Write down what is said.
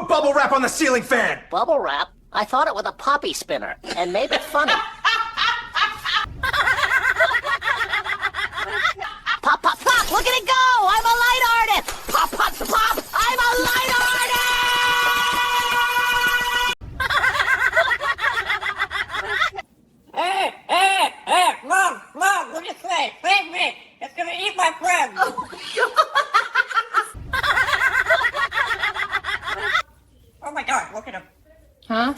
Put bubble wrap on the ceiling fan! Bubble wrap? I thought it was a poppy spinner and made it funny. Pop, pop, pop! Look at it go! I'm a light artist! Pop, pop, pop! I'm a light artist! Hey, Mom, look at this! Save me! It's gonna eat my friend! Oh my God! Oh my God, look at him. Huh?